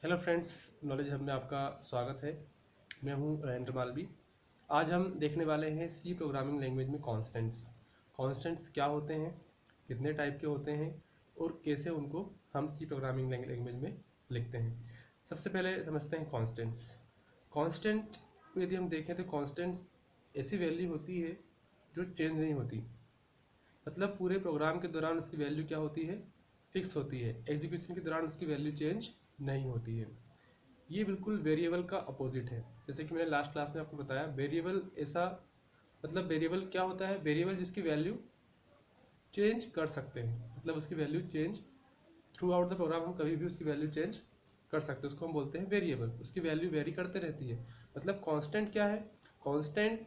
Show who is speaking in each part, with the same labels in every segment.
Speaker 1: Hello friends, knowledge hub में आपका स्वागत है। मैं हूं राजेंद्र मालवी। आज हम देखने वाले हैं सी प्रोग्रामिंग लैंग्वेज में कॉन्स्टेंट्स। कॉन्स्टेंट्स क्या होते हैं, कितने टाइप के होते हैं और कैसे उनको हम सी प्रोग्रामिंग लैंग्वेज में लिखते हैं। सबसे पहले समझते हैं कॉन्स्टेंट्स। कॉन्स्टेंट को यदि हम देखें तो कॉन्स्टेंट्स ऐसी वैल्यू होती है जो चेंज नहीं होती। मतलब पूरे प्रोग्राम के दौरान उसकी वैल्यू क्या होती है, फिक्स होती है। एग्जीक्यूशन के दौरान उसकी वैल्यू चेंज नहीं होती है। ये बिल्कुल वेरिएबल का अपोजिट है। जैसे कि मैंने लास्ट क्लास में आपको बताया, वेरिएबल ऐसा मतलब वेरिएबल क्या होता है, वेरिएबल जिसकी वैल्यू चेंज कर सकते हैं। मतलब उसकी value change throughout the program, हम कभी भी उसकी वैल्यू चेंज कर सकते हैं, उसको हम बोलते हैं वेरिएबल। उसकी वैल्यू वेरी करते रहती है। मतलब कांस्टेंट क्या है, कांस्टेंट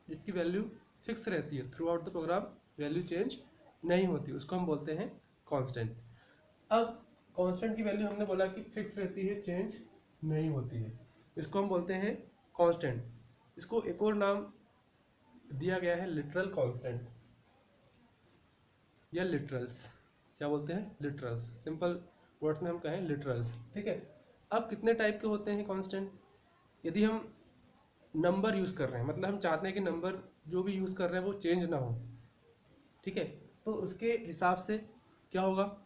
Speaker 1: जिसकी वैल्यू फिक्स रहती है throughout the program, value change नहीं होती, उसको हम बोलते हैं कांस्टेंट। अब कांस्टेंट की वैल्यू हमने बोला कि फिक्स रहती है, चेंज नहीं होती है, इसको हम बोलते हैं कांस्टेंट। इसको एक और नाम दिया गया है लिटरल कांस्टेंट या लिटरल्स। क्या बोलते हैं, लिटरल्स। सिंपल वर्ड्स में हम कहें लिटरल्स, ठीक है। अब कितने टाइप के होते हैं कांस्टेंट। यदि हम नंबर यूज कर रहे हैं, मतलब हम चाहते हैं कि नंबर जो भी यूज कर रहे हैं वो चेंज ना हो, ठीक है, तो उसके हिसाब से क्या होगा,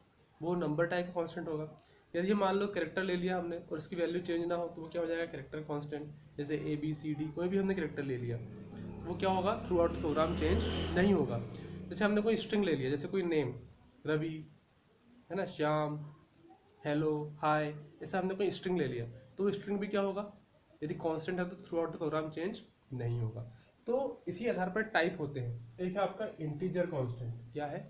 Speaker 1: वो नंबर टाइप का कांस्टेंट होगा। यदि हम मान लो कैरेक्टर ले लिया हमने और उसकी वैल्यू चेंज ना हो, तो वो क्या हो जाएगा, कैरेक्टर कांस्टेंट। जैसे ए बी सी डी, कोई भी हमने कैरेक्टर ले लिया, तो वो क्या होगा, थ्रू आउट प्रोग्राम चेंज नहीं होगा। जैसे हमने कोई स्ट्रिंग ले लिया, जैसे कोई नेम, रवि, है ना, श्याम, हेलो, हाय, ऐसा हमने कोई स्ट्रिंग ले लिया, तो वो स्ट्रिंग भी क्या होगा, यदि कांस्टेंट है तो throughout the program change नहीं होगा। तो इसी आधार पर टाइप होते हैं। एक है आपका इंटीजर कांस्टेंट। क्या है,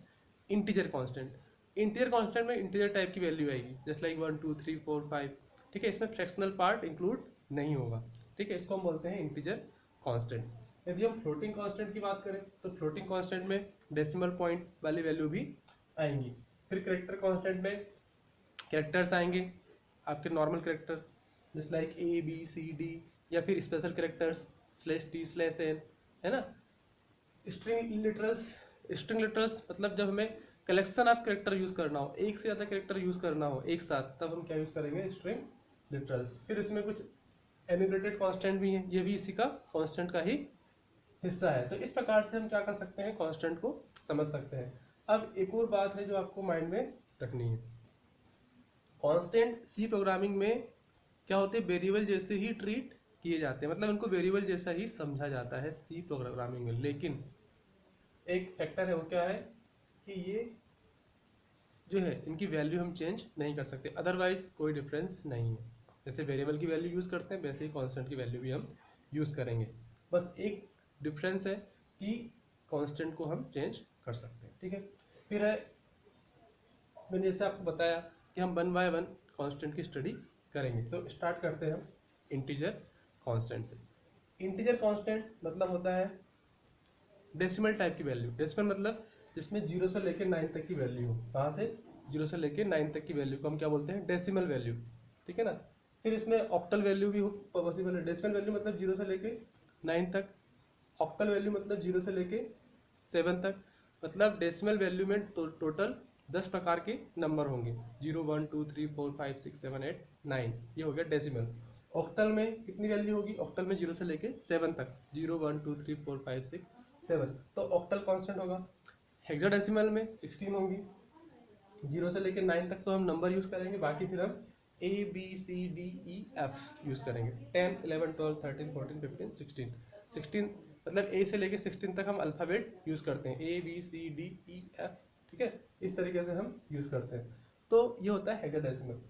Speaker 1: इंटीजर कांस्टेंट। इंटीजर कांस्टेंट में इंटीजर टाइप की वैल्यू आएगी, जस्ट लाइक 1 2 3 4 5, ठीक है। इसमें फ्रैक्शनल पार्ट इंक्लूड नहीं होगा, ठीक है। इसको हम बोलते हैं इंटीजर कांस्टेंट। यदि हम फ्लोटिंग कांस्टेंट की बात करें तो फ्लोटिंग कांस्टेंट में डेसिमल पॉइंट वाली वैल्यू भी आएंगी। फिर कैरेक्टर कांस्टेंट में कैरेक्टर्स आएंगे, आपके normal character just like A B C D, या फिर special characters slash T slash N, है ना। स्ट्रिंग लिटरल्स, स्ट्रिंग लिटरल्स मतलब जब हमें कलेक्शन ऑफ कैरेक्टर यूज करना हो, एक से ज़्यादा कैरेक्टर यूज करना हो एक साथ, तब हम क्या यूज करेंगे, स्ट्रिंग लिटरल्स। फिर इसमें कुछ एनिमेटेड कांस्टेंट भी है, ये भी इसी का कांस्टेंट का ही हिस्सा है। तो इस प्रकार से हम क्या कर सकते हैं, कांस्टेंट को समझ सकते हैं। अब एक और बात है जो आपको माइंड में रखनी है, कांस्टेंट सी प्रोग्रामिंग में क्या होते हैं, वेरिएबल जैसे ही ट्रीट किए जाते हैं। मतलब इनको वेरिएबल जैसा ही समझा जाता है सी प्रोग्रामिंग में। लेकिन एक फैक्टर है, वो क्या है कि ये जो है इनकी वैल्यू हम चेंज नहीं कर सकते, अदरवाइज कोई डिफरेंस नहीं है। जैसे वेरिएबल की वैल्यू यूज़ करते हैं, वैसे ही कांस्टेंट की वैल्यू भी हम यूज़ करेंगे। बस एक डिफरेंस है कि कांस्टेंट को हम चेंज कर सकते हैं, ठीक है। फिर है, मैंने जैसे आपको बताया कि हम 1 बाय 1 कांस्टेंट की स्टडी करेंगे। तो स्टार्ट करते हैं हम इंटीजर कांस्टेंट से। इंटीजर कांस्टेंट मतलब होता है डेसिमल टाइप की वैल्यू। डेसिमल मतलब जिसमें 0 से लेकर 9 तक की वैल्यू हो। कहाँ से, 0 से लेकर 9 तक की वैल्यू को हम क्या बोलते हैं, डेसिमल वैल्यू, ठीक है ना। फिर इसमें ऑक्टल वैल्यू भी पॉसिबल है। डेसिमल वैल्यू मतलब 0 से लेकर 9 तक, ऑक्टल वैल्यू मतलब 0 से लेकर 7 तक। मतलब डेसिमल वैल्यू में टोटल 10 प्रकार के नंबर होंगे, 0 1 2 3 4 5 6 7 8 9, ये हो गया डेसिमल। ऑक्टल में कितनी वैल्यू होगी, ऑक्टल में 0 से लेके 7 तक, 0 1 2 3 4 5 6 7, तो ऑक्टल कांस्टेंट होगा। हेक्साडेसिमल में 16 होंगी, 0 से लेके 9 तक तो हम नंबर यूज करेंगे, बाकी फिर हम A B C D E F use करेंगे। 10 11 12 13 14 15 16, 16 मतलब ए से लेके 16 तक हम अल्फ़ाबेट यूज करते हैं, A B C D E F, ठीक है। इस तरीके से हम यूज करते हैं। तो ये होता है हेक्साडेसिमल।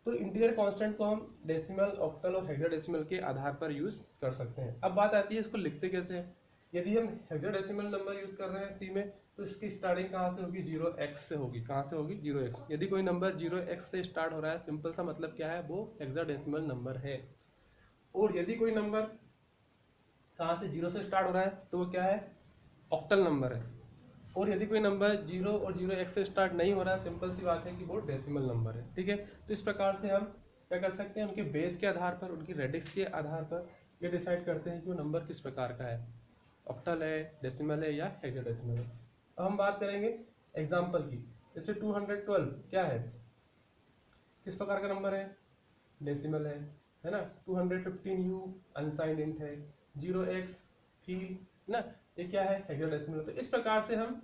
Speaker 1: तो इंटीजर कांस्टेंट को हम डेसिमल, ऑक्टल और हेक्साडेसिमल के आधार पर यूज कर सकते हैं। अब बात आती है इसको लिखते कैसे हैं। यदि हम हेक्साडेसिमल नंबर यूज कर रहे हैं सी में, तो इसकी स्टार्टिंग कहाँ से होगी, 0x से होगी। कहाँ से होगी, 0x। यदि कोई नंबर 0x से स्टार्ट हो रहा है, सिंपल सा मतलब क्या है, वो हेक्साडेसिमल नंबर है। और यदि कोई नंबर कहाँ से 0 से स्टार्ट हो रहा है, तो वो क्या है, ऑक्टल नंबर है। और यदि कोई नंबर 0 और 0x से स्टार्ट नहीं हो रहा है, सिंपल सी बात है कि वो डेसिमल नंबर है, ठीक है। तो इस प्रकार से हम क्या कर सकते हैं, उनके बेस के आधार पर, उनकी रेडिक्स के आधार पर ये डिसाइड करते हैं कि वो नंबर किस प्रकार का है, ऑक्टल है, डेसिमल है या हेक्साडेसिमल है। अब हम बात करेंगे एग्जाम्पल की। जैसे 212 क्या है, किस प्रकार का नंबर है, डेसिमल है ना। 215u अनसाइंड इंट है, 0x फील ना, ये क्या है हेक्साडेसिमल। तो इस प्रकार से हम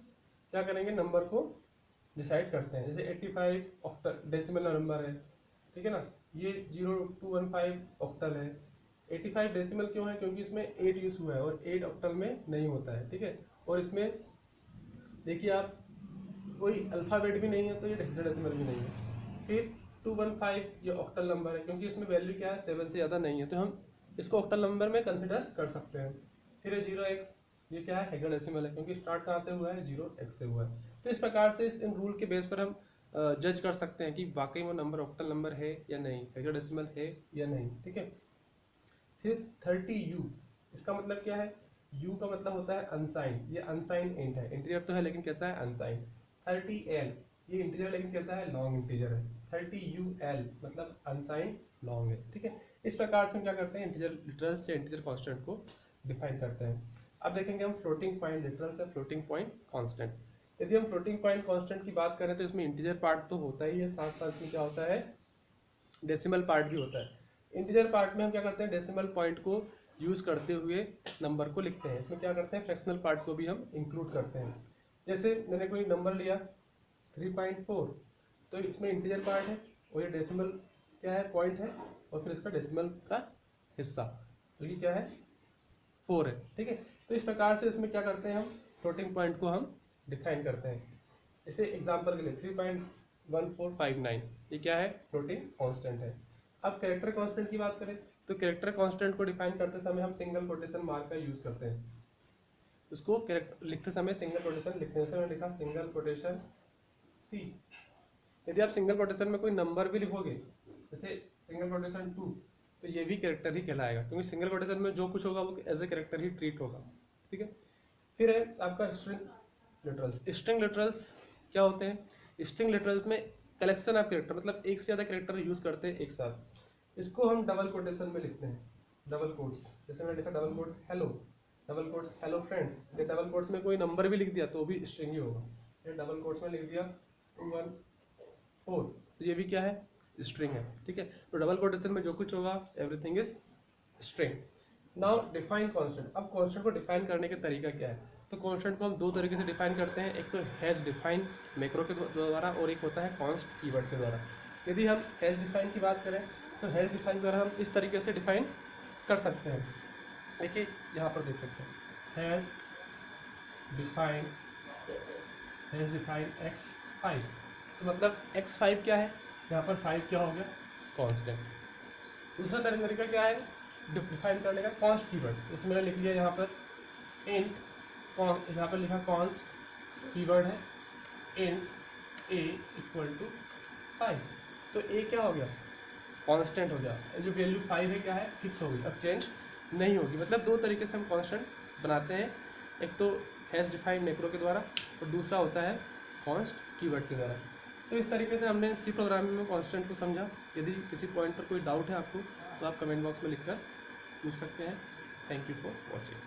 Speaker 1: क्या करेंगे, नंबर को डिसाइड करते हैं। जैसे 85 ऑक्टल डेसिमल नंबर है, ठीक है ना, ये 0215 ऑक्टल है। 85 डेसिमल क्यों है, क्योंकि इसमें 8 यूज हुआ है और 8 ऑक्टल में नहीं होता है, ठीक है। और इसमें देखिए आप कोई अल्फाबेट भी नहीं है तो ये हेक्साडेसिमल भी नहीं है। फिर 215 ये ऑक्टल नंबर है, क्योंकि इसमें वैल्यू क्या है 7 से ज़्यादा नहीं है, तो हम इसको ऑक्टल नंबर में कंसिडर कर सकते हैं। फिर 0x ये क्या है हेक्साडेसिमल है, क्योंकि स्टार्ट कहाँ से हुआ है 0x से हुआ है। तो इस प्रकार से इन रूल के बेस पर हम जज कर सकते हैं कि वाकई वो नंबर ऑक्टल नंबर है या नहीं, हेक्साडेसिमल है या नहीं, ठीक है। फिर 30u, इसका मतलब क्या है, u का मतलब होता है अनसाइंड, ये अनसाइंड इंट है, इंटीजर तो है लेकिन कैसा है अनसाइंड। 30l ये इंटीजर लेकिन कैसा है लॉन्ग इंटीजर है। 30ul मतलब अनसाइंड लॉन्ग है, ठीक है। इस प्रकार से हम क्या करते हैं इंटीजर लिटरल्स या इंटीजर कांस्टेंट को डिफाइन करते हैं। अब देखेंगे हम फ्लोटिंग पॉइंट लिटरल्स या फ्लोटिंग पॉइंट कांस्टेंट। यदि हम फ्लोटिंग पॉइंट कांस्टेंट की बात करें तो इसमें इंटीजर पार्ट तो होता ही है, साथ साथ में क्या होता है डेसिमल पार्ट भी होता है। इंटीजर पार्ट में हम क्या करते हैं डेसिमल पॉइंट को यूज करते हुए नंबर को लिखते हैं। इसमें क्या करते हैं फ्रैक्शनल पार्ट को भी हम इंक्लूड करते हैं। जैसे मैंने कोई नंबर लिया 3.4, तो इसमें इंटीजर पार्ट है और ये डेसिमल क्या है पॉइंट है, और फिर इसका डेसिमल का हिस्सा, तो ये क्या है 4 है, ठीक है। तो इस प्रकार से इसमें क्या करते हैं हम फ्लोटिंग पॉइंट को हम डिफाइन करते हैं। जैसे एग्जांपल के लिए 3.1459 ये क्या है फ्लोटिंग कांस्टेंट है। अब कैरेक्टर कांस्टेंट की बात करें तो कैरेक्टर कांस्टेंट को डिफाइन करते समय हम सिंगल कोटेशन मार्क का यूज करते हैं। उसको कैरेक्टर लिखते समय सिंगल कोटेशन लिखने से मैंने लिखा सिंगल कोटेशन सी। यदि आप सिंगल कोटेशन में कोई नंबर भी लिखोगे जैसे सिंगल कोटेशन 2, तो ये भी कैरेक्टर ही कहलाएगा, क्योंकि सिंगल कोटेशन में जो कुछ होगा वो एज ए कैरेक्टर ही ट्रीट होगा, ठीक है। फिर है आपका स्ट्रिंग लिटरल्स। स्ट्रिंग लिटरल्स क्या होते हैं, स्ट्रिंग लिटरल्स में कलेक्शन ऑफ कैरेक्टर, मतलब एक से ज़्यादा कैरेक्टर यूज करते हैं एक साथ। इसको हम डबल कोटेशन में लिखते हैं, डबल कोट्स। जैसे मैंने लिखा double quotes hello, double quotes hello friends. ये डबल कोट्स में कोई नंबर भी लिख दिया तो भी स्ट्रिंग ही होगा। ये डबल कोट्स में लिख दिया 214, तो ये भी क्या है स्ट्रिंग है, ठीक है। तो डबल कोटेशन में जो कुछ होगा everything is string. Now define constant. अब कांस्टेंट को डिफाइन करने का तरीका क्या है, तो कांस्टेंट को हम दो तरीके से डिफाइन करते हैं, एक तो हैश डिफाइन मैक्रो के द्वारा और एक होता है कॉन्स्ट कीवर्ड के द्वारा। यदि हम हैश डिफाइन की बात करें तो हैश डिफाइन द्वारा हम इस तरीके से डिफाइन कर सकते हैं। देखिए यहाँ पर देख सकते हैं हैश डिफाइन x5, तो मतलब x5 क्या है, यहाँ पर 5 क्या हो गया कांस्टेंट। दूसरा तरीका क्या है डिफाइन करने का, कॉन्स्ट कीवर्ड। इसमें मैंने लिख लिया यहाँ पर इंट, यहाँ पर लिखा कॉन्स्ट कीवर्ड है इंट a = 5, तो a क्या हो गया कांस्टेंट हो गया, जो वैल्यू 5 है क्या है फिक्स हो गई, अब चेंज नहीं होगी। मतलब दो तरीके से हम कांस्टेंट बनाते हैं, एक तो हैश डिफाइन मैक्रो के द्वारा और दूसरा होता है कॉन्स्ट कीवर्ड के द्वारा। तो इस तरीके से हमने सी प्रोग्रामिंग में कांस्टेंट को समझा। यदि किसी पॉइंट पर कोई डाउट है आपको तो आप कमेंट बॉक्स में लिखकर पूछ सकते हैं। Thank you for watching.